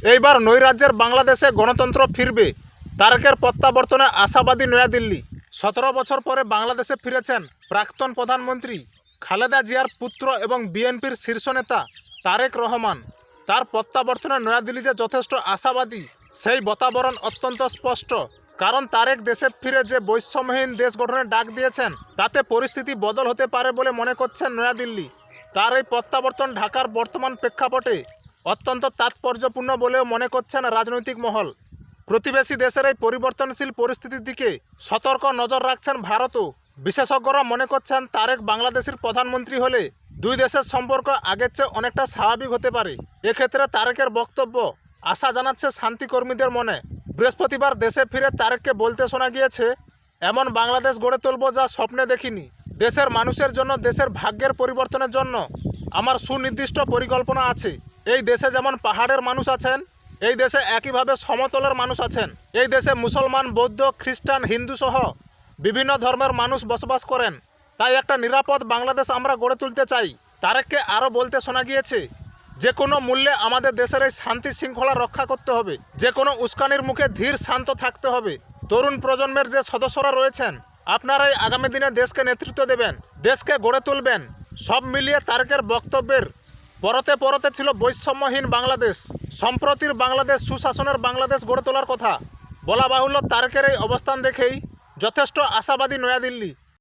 এইবার নৈরাজ্যের বাংলাদেশে গণতন্ত্র ফিরবে, তারেকের প্রত্যাবর্তনে আশাবাদী নয়াদিল্লি। 17 বছর পরে বাংলাদেশে ফিরেছেন প্রাক্তন প্রধানমন্ত্রী খালেদা জিয়ার পুত্র এবং বিএনপির শীর্ষ নেতা তারেক রহমান। তার প্রত্যাবর্তনে নয়াদিল্লি যে যথেষ্ট আশাবাদী সেই বাতাবরণ অত্যন্ত স্পষ্ট, কারণ তারেক দেশে ফিরে যে বৈষম্যহীন দেশ গঠনের ডাক দিয়েছেন তাতে পরিস্থিতি বদল হতে পারে বলে মনে করছেন নয়াদিল্লি। তার এই প্রত্যাবর্তন ঢাকার বর্তমান প্রেক্ষাপটে অত্যন্ত তাৎপর্যপূর্ণ বলেও মনে করছেন রাজনৈতিক মহল। প্রতিবেশী দেশের এই পরিবর্তনশীল পরিস্থিতির দিকে সতর্ক নজর রাখছেন ভারতও। বিশেষজ্ঞরা মনে করছেন তারেক বাংলাদেশের প্রধানমন্ত্রী হলে দুই দেশের সম্পর্ক আগের চেয়ে অনেকটা স্বাভাবিক হতে পারে। এক্ষেত্রে তারেকের বক্তব্য আশা জানাচ্ছে শান্তিকর্মীদের মনে। বৃহস্পতিবার দেশে ফিরে তারেককে বলতে শোনা গিয়েছে, এমন বাংলাদেশ গড়ে তুলব যা স্বপ্নে দেখিনি। দেশের মানুষের জন্য, দেশের ভাগ্যের পরিবর্তনের জন্য আমার সুনির্দিষ্ট পরিকল্পনা আছে। এই দেশে যেমন পাহাড়ের মানুষ আছেন, এই দেশে একইভাবে সমতলের মানুষ আছেন। এই দেশে মুসলমান, বৌদ্ধ, খ্রিস্টান, হিন্দু সহ বিভিন্ন ধর্মের মানুষ বসবাস করেন। তাই একটা নিরাপদ বাংলাদেশ আমরা গড়ে তুলতে চাই। তারেককে আরও বলতে শোনা গিয়েছে, যে কোনো মূল্যে আমাদের দেশের এই শান্তি শৃঙ্খলা রক্ষা করতে হবে। যে কোনো উস্কানির মুখে ধীর শান্ত থাকতে হবে। তরুণ প্রজন্মের যে সদস্যরা রয়েছেন, আপনারাই আগামী দিনে দেশকে নেতৃত্ব দেবেন, দেশকে গড়ে তুলবেন। সব মিলিয়ে তারেকের বক্তব্যের পরতে পরতে ছিল বৈষম্যহীন বাংলাদেশ, সম্প্রতির বাংলাদেশ, সুশাসনের বাংলাদেশ গড়ে তোলার কথা। বলা বাহুল্য, তারেকের এই অবস্থান দেখেই যথেষ্ট আশাবাদী নয়াদিল্লি।